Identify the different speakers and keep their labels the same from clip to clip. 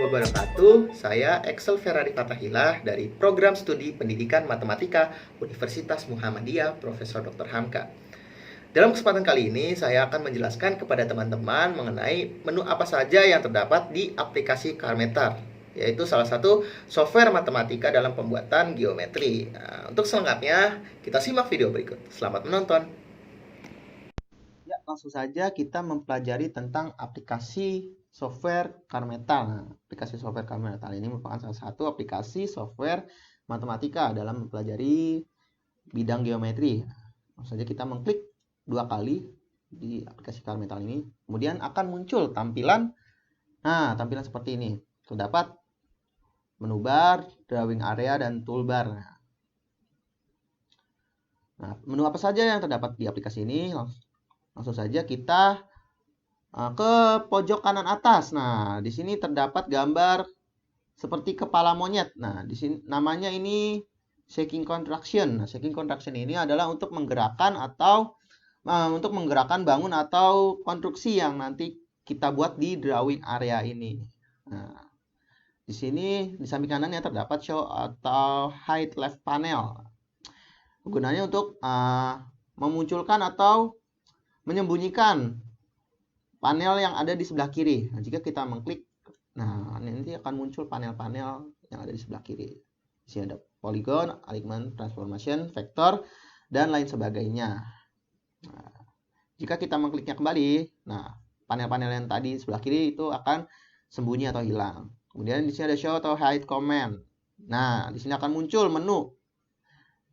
Speaker 1: wabarakatuh. Saya Excel Ferrari Fatahillah dari Program Studi Pendidikan Matematika Universitas Muhammadiyah Profesor Dr. Hamka. Dalam kesempatan kali ini, saya akan menjelaskan kepada teman-teman mengenai menu apa saja yang terdapat di aplikasi Karmetar, yaitu salah satu software matematika dalam pembuatan geometri. Nah, untuk selengkapnya, kita simak video berikut. Selamat menonton. Ya, langsung saja kita mempelajari tentang aplikasi software Karmetal. Nah, aplikasi software Karmetal ini merupakan salah satu aplikasi software matematika dalam mempelajari bidang geometri. Langsung saja kita mengklik 2 kali di aplikasi Karmetal ini, kemudian akan muncul tampilan. Nah, tampilan seperti ini. Terdapat menu bar, drawing area, dan toolbar. Nah, menu apa saja yang terdapat di aplikasi ini? Langsung saja kita ke pojok kanan atas. Nah, di sini terdapat gambar seperti kepala monyet. Nah, di sini namanya ini shaking contraction. Nah, shaking contraction ini adalah untuk menggerakkan bangun atau konstruksi yang nanti kita buat di drawing area ini. Nah, di sini di samping kanannya terdapat show atau hide left panel. Gunanya untuk memunculkan atau menyembunyikan panel yang ada di sebelah kiri. Nah, jika kita mengklik, nah nanti akan muncul panel-panel yang ada di sebelah kiri. Di sini ada polygon, alignment, transformation, vector, dan lain sebagainya. Nah, jika kita mengkliknya kembali, nah panel-panel yang tadi di sebelah kiri itu akan sembunyi atau hilang. Kemudian di sini ada show atau hide comment. Nah, di sini akan muncul menu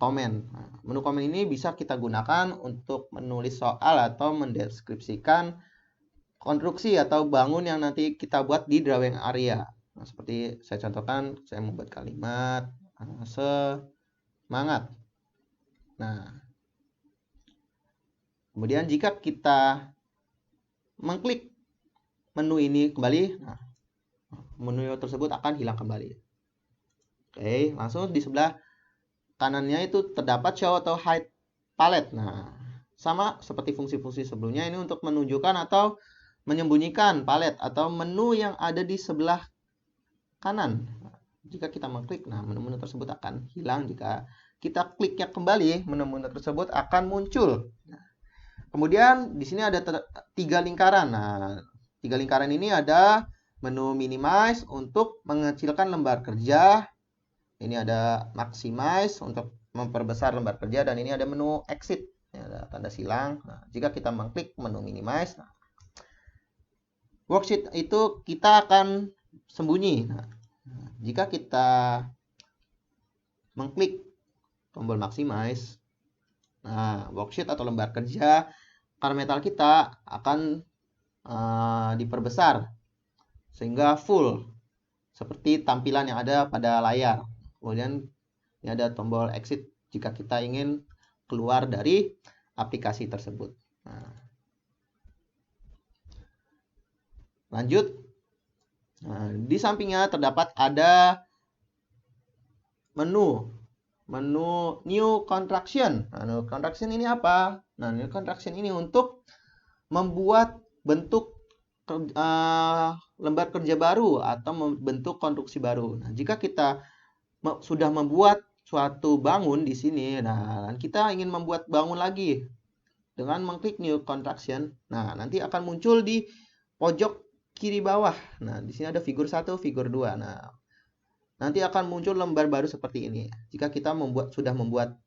Speaker 1: komen. Nah, menu komen ini bisa kita gunakan untuk menulis soal atau mendeskripsikan konstruksi atau bangun yang nanti kita buat di drawing area. Nah, seperti saya contohkan, saya membuat kalimat semangat. Nah, kemudian jika kita mengklik menu ini kembali, nah, menu tersebut akan hilang kembali. Oke, langsung di sebelah kanannya itu terdapat show atau hide palette. Nah, sama seperti fungsi-fungsi sebelumnya, ini untuk menunjukkan atau menyembunyikan palet atau menu yang ada di sebelah kanan. Jika kita mengklik, nah menu-menu tersebut akan hilang. Jika kita kliknya kembali, menu-menu tersebut akan muncul. Kemudian di sini ada 3 lingkaran. Nah, 3 lingkaran ini ada menu minimize untuk mengecilkan lembar kerja. Ini ada maximize untuk memperbesar lembar kerja, dan ini ada menu exit. Ini ada tanda silang. Nah, jika kita mengklik menu minimize, nah, worksheet itu kita akan sembunyi. Nah, jika kita mengklik tombol maximize, nah worksheet atau lembar kerja Karmetal kita akan diperbesar sehingga full seperti tampilan yang ada pada layar. Kemudian ini ada tombol exit jika kita ingin keluar dari aplikasi tersebut. Nah, lanjut. Nah, di sampingnya terdapat ada menu new contraction. Nah, new contraction ini apa? Nah, new contraction ini untuk membuat bentuk lembar kerja baru atau membentuk konstruksi baru. Nah, jika kita sudah membuat suatu bangun di sini, nah kita ingin membuat bangun lagi dengan mengklik new contraction. Nah, nanti akan muncul di pojok kiri bawah. Nah, di sini ada figur 1, figur 2. Nah, nanti akan muncul lembar baru seperti ini. Jika kita sudah membuat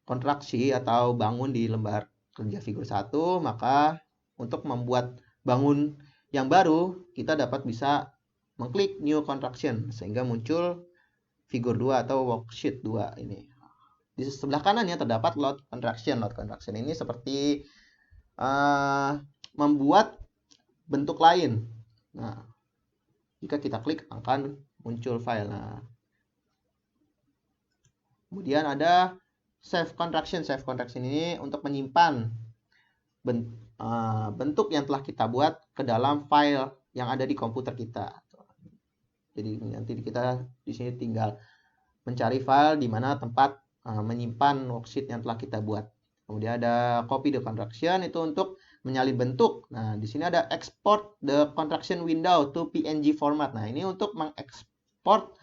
Speaker 1: konstruksi atau bangun di lembar kerja figur 1, maka untuk membuat bangun yang baru, kita bisa mengklik new contraction sehingga muncul figur 2 atau worksheet 2 ini. Di sebelah kanannya terdapat load contraction. Load contraction ini seperti membuat bentuk lain. Nah, jika kita klik akan muncul file. Nah, kemudian ada save contraction. Save contraction ini untuk menyimpan bentuk yang telah kita buat ke dalam file yang ada di komputer kita. Jadi nanti kita di sini tinggal mencari file di mana tempat menyimpan worksheet yang telah kita buat. Kemudian ada copy the contraction, itu untuk menyalin bentuk. Nah, di sini ada export the contraction window to PNG format. Nah, ini untuk mengekspor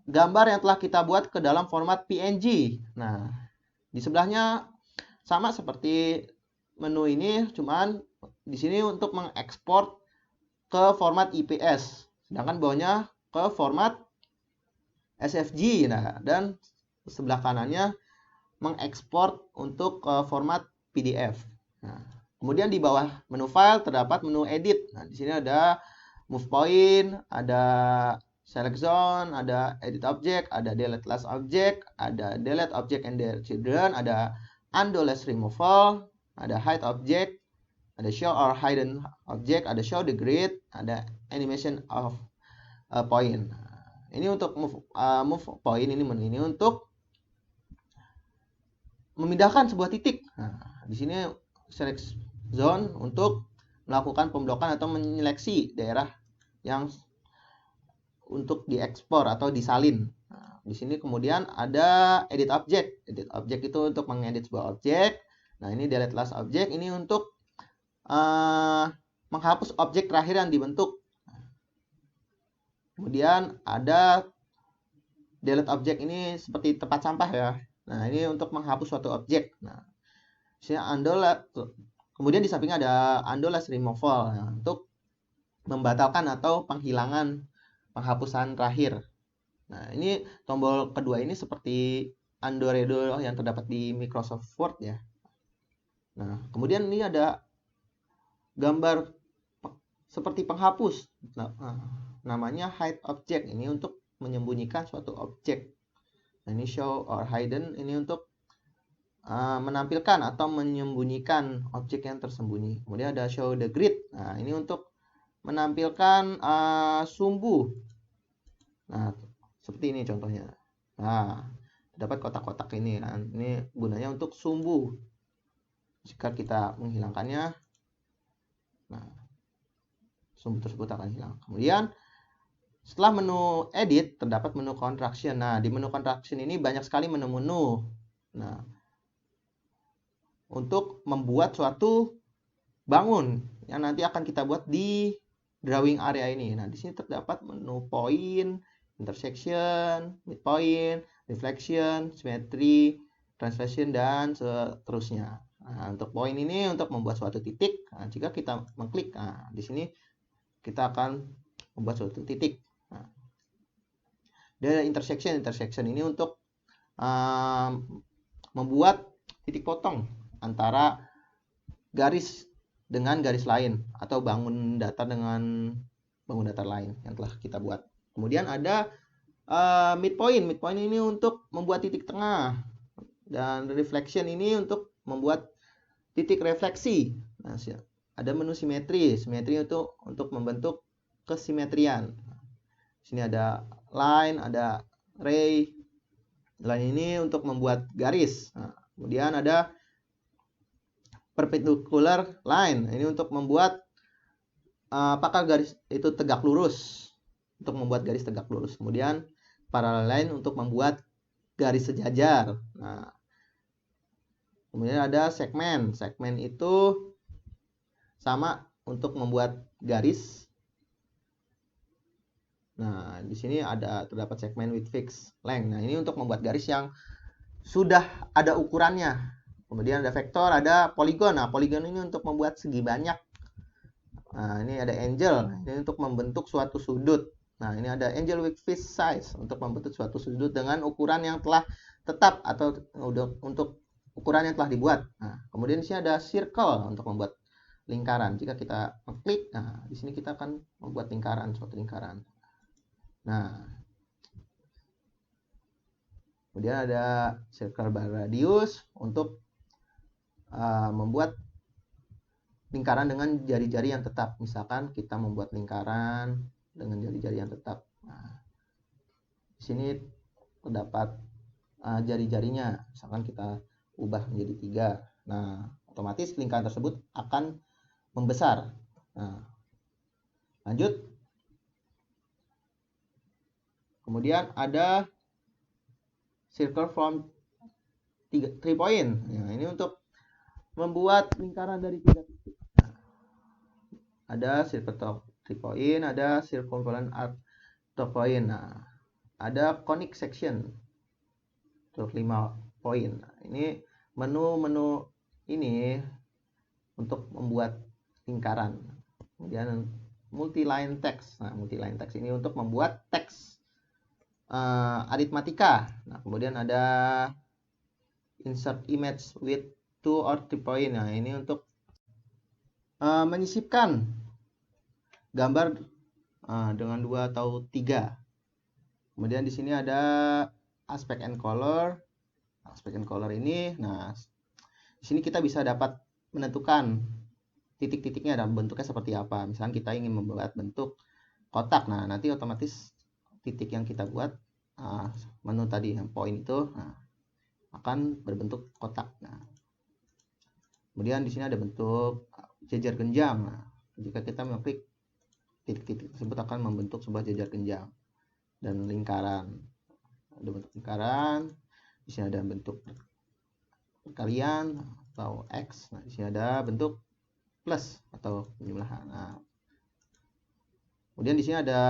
Speaker 1: gambar yang telah kita buat ke dalam format PNG. Nah, di sebelahnya sama seperti menu ini, cuman di sini untuk mengekspor ke format IPS, sedangkan bawahnya ke format SVG. Nah, dan sebelah kanannya mengekspor untuk format PDF. Nah, kemudian di bawah menu file terdapat menu edit. Nah, di sini ada move point, ada select zone, ada edit object, ada delete last object, ada delete object and their children, ada undo last removal, ada hide object, ada show or hidden object, ada show the grid, ada animation of point. Ini untuk move point, ini menu ini untuk memindahkan sebuah titik. Nah, di sini select zone untuk melakukan pemblokan atau menyeleksi daerah yang untuk diekspor atau disalin. Nah, di sini kemudian ada edit object. Edit object itu untuk mengedit sebuah objek. Nah, ini delete last object ini untuk menghapus objek terakhir yang dibentuk. Kemudian ada delete object ini seperti tempat sampah ya. Nah, ini untuk menghapus suatu objek. Nah, kemudian di samping ada undo last removal ya, untuk membatalkan atau penghapusan terakhir. Nah, ini tombol kedua ini seperti undo redo yang terdapat di Microsoft Word ya. Nah, kemudian ini ada gambar seperti penghapus. Nah, namanya hide object, ini untuk menyembunyikan suatu objek. Nah, ini show or hidden ini untuk menampilkan atau menyembunyikan objek yang tersembunyi. Kemudian ada show the grid. Nah, ini untuk menampilkan sumbu. Nah, seperti ini contohnya. Nah, dapat kotak-kotak ini. Nah, ini gunanya untuk sumbu. Jika kita menghilangkannya, nah, sumbu tersebut akan hilang. Kemudian setelah menu edit terdapat menu contraction. Nah, di menu contraction ini banyak sekali menu-menu. Nah, untuk membuat suatu bangun yang nanti akan kita buat di drawing area ini. Nah, di sini terdapat menu point, intersection, midpoint, reflection, symmetry, translation, dan seterusnya. Nah, untuk point ini untuk membuat suatu titik. Nah, jika kita mengklik, nah, di sini kita akan membuat suatu titik. Nah, dan intersection ini untuk membuat titik potong antara garis dengan garis lain atau bangun datar dengan bangun datar lain yang telah kita buat. Kemudian ada midpoint. Midpoint ini untuk membuat titik tengah, dan reflection ini untuk membuat titik refleksi. Nah, ada menu simetri. Simetri itu untuk membentuk kesimetrian. Sini ada line, ada ray. Line ini untuk membuat garis. Nah, kemudian ada perpendicular line. Ini untuk membuat apakah garis itu tegak lurus, untuk membuat garis tegak lurus. Kemudian parallel line untuk membuat garis sejajar. Nah, kemudian ada segmen. Segmen itu sama untuk membuat garis. Nah, di sini terdapat segmen with fixed length. Nah, ini untuk membuat garis yang sudah ada ukurannya. Kemudian ada vektor, ada poligon. Nah, poligon ini untuk membuat segi banyak. Nah, ini ada angle. Ini untuk membentuk suatu sudut. Nah, ini ada angle with fixed size untuk membentuk suatu sudut dengan ukuran yang telah tetap atau untuk ukuran yang telah dibuat. Nah, kemudian di sini ada circle untuk membuat lingkaran. Jika kita klik, nah di sini kita akan membuat lingkaran, suatu lingkaran. Nah, kemudian ada circle bar radius untuk membuat lingkaran dengan jari-jari yang tetap. Misalkan kita membuat lingkaran dengan jari-jari yang tetap. Nah, di sini terdapat jari-jarinya. Misalkan kita ubah menjadi 3. Nah, otomatis lingkaran tersebut akan membesar. Nah, lanjut. Kemudian ada circle from 3 point. Nah, ini untuk membuat lingkaran dari 3 titik. ada circle to 3 point, ada circumference arc 2 point. Nah, ada conic section untuk 5 poin. Nah, ini menu-menu ini untuk membuat lingkaran. Kemudian multi-line text. Nah, multi-line text ini untuk membuat teks aritmatika. Nah, kemudian ada insert image with 2 or 3 point. Nah, ini untuk menyisipkan gambar dengan 2 atau 3. Kemudian di sini ada aspect and color. Aspect and color ini, nah di sini kita bisa dapat menentukan titik-titiknya dan bentuknya seperti apa. Misalnya kita ingin membuat bentuk kotak, nah nanti otomatis titik yang kita buat menu tadi yang point itu akan berbentuk kotak. Nah, kemudian di sini ada bentuk jejer genjang. Nah, jika kita mengklik titik-titik tersebut akan membentuk sebuah jejer genjang dan lingkaran. Ada bentuk lingkaran, di sini ada bentuk perkalian atau X. Nah, di sini ada bentuk plus atau penjumlahan. Nah, kemudian di sini ada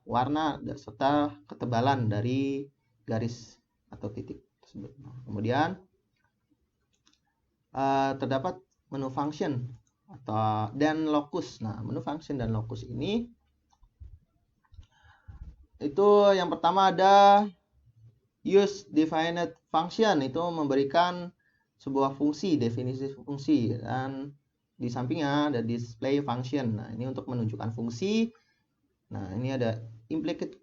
Speaker 1: warna serta ketebalan dari garis atau titik tersebut. Nah, kemudian terdapat menu function dan locus. Nah, menu function dan locus ini itu yang pertama ada use defined function, itu memberikan sebuah fungsi, definisi fungsi, dan di sampingnya ada display function. Nah, ini untuk menunjukkan fungsi. Nah, ini ada implicate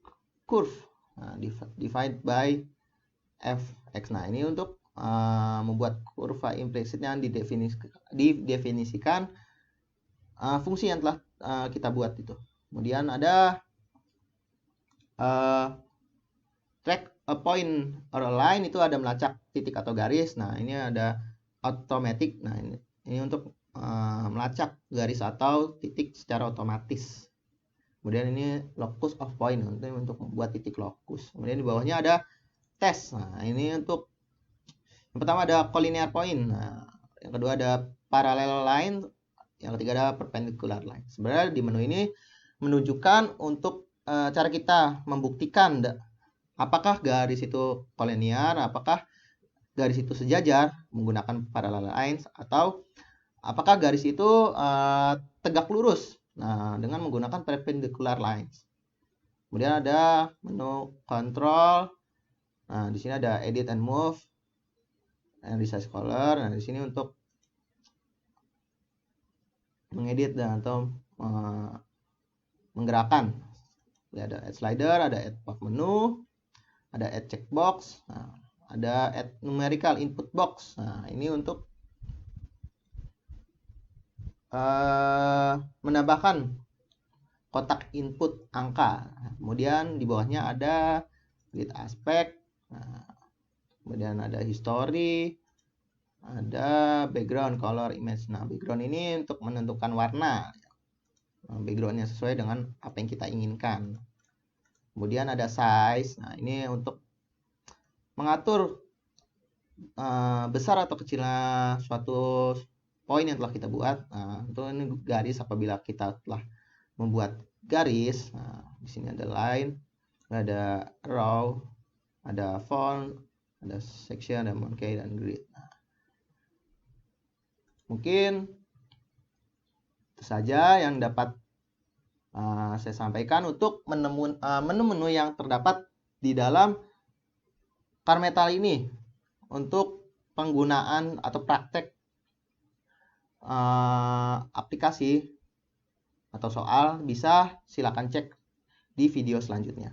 Speaker 1: curve, divide by fx. Nah, ini untuk membuat kurva implicit yang didefinisikan fungsi yang telah kita buat itu. Kemudian ada track a point or a line, itu ada melacak titik atau garis. Nah, ini ada automatic. Nah, ini untuk melacak garis atau titik secara otomatis. Kemudian ini locus of point untuk membuat titik lokus. Kemudian di bawahnya ada test. Nah, ini untuk yang pertama ada collinear point. Nah, yang kedua ada parallel line. Yang ketiga ada perpendicular line. Sebenarnya di menu ini menunjukkan untuk cara kita membuktikan apakah garis itu kolinier, apakah garis itu sejajar menggunakan parallel lines, atau apakah garis itu tegak lurus. Nah, dengan menggunakan perpendicular lines. Kemudian ada menu control. Nah, di sini ada edit and move, and resize color. Nah, di sini untuk mengedit dan atau menggerakkan. Ada add slider, ada add pop menu, ada add checkbox, ada add numerical input box. Nah, ini untuk menambahkan kotak input angka. Kemudian di bawahnya ada grid aspect, kemudian ada history, ada background color image. Nah, background ini untuk menentukan warna. Backgroundnya sesuai dengan apa yang kita inginkan. Kemudian ada size. Nah, ini untuk mengatur besar atau kecilnya suatu poin yang telah kita buat. Nah, itu ini garis apabila kita telah membuat garis. Nah, di sini ada line, ada row, ada font, ada section, ada monkey, dan grid. Nah, mungkin itu saja yang dapat saya sampaikan untuk menu-menu yang terdapat di dalam Carmetal ini untuk penggunaan atau praktek aplikasi atau soal. Bisa silakan cek di video selanjutnya.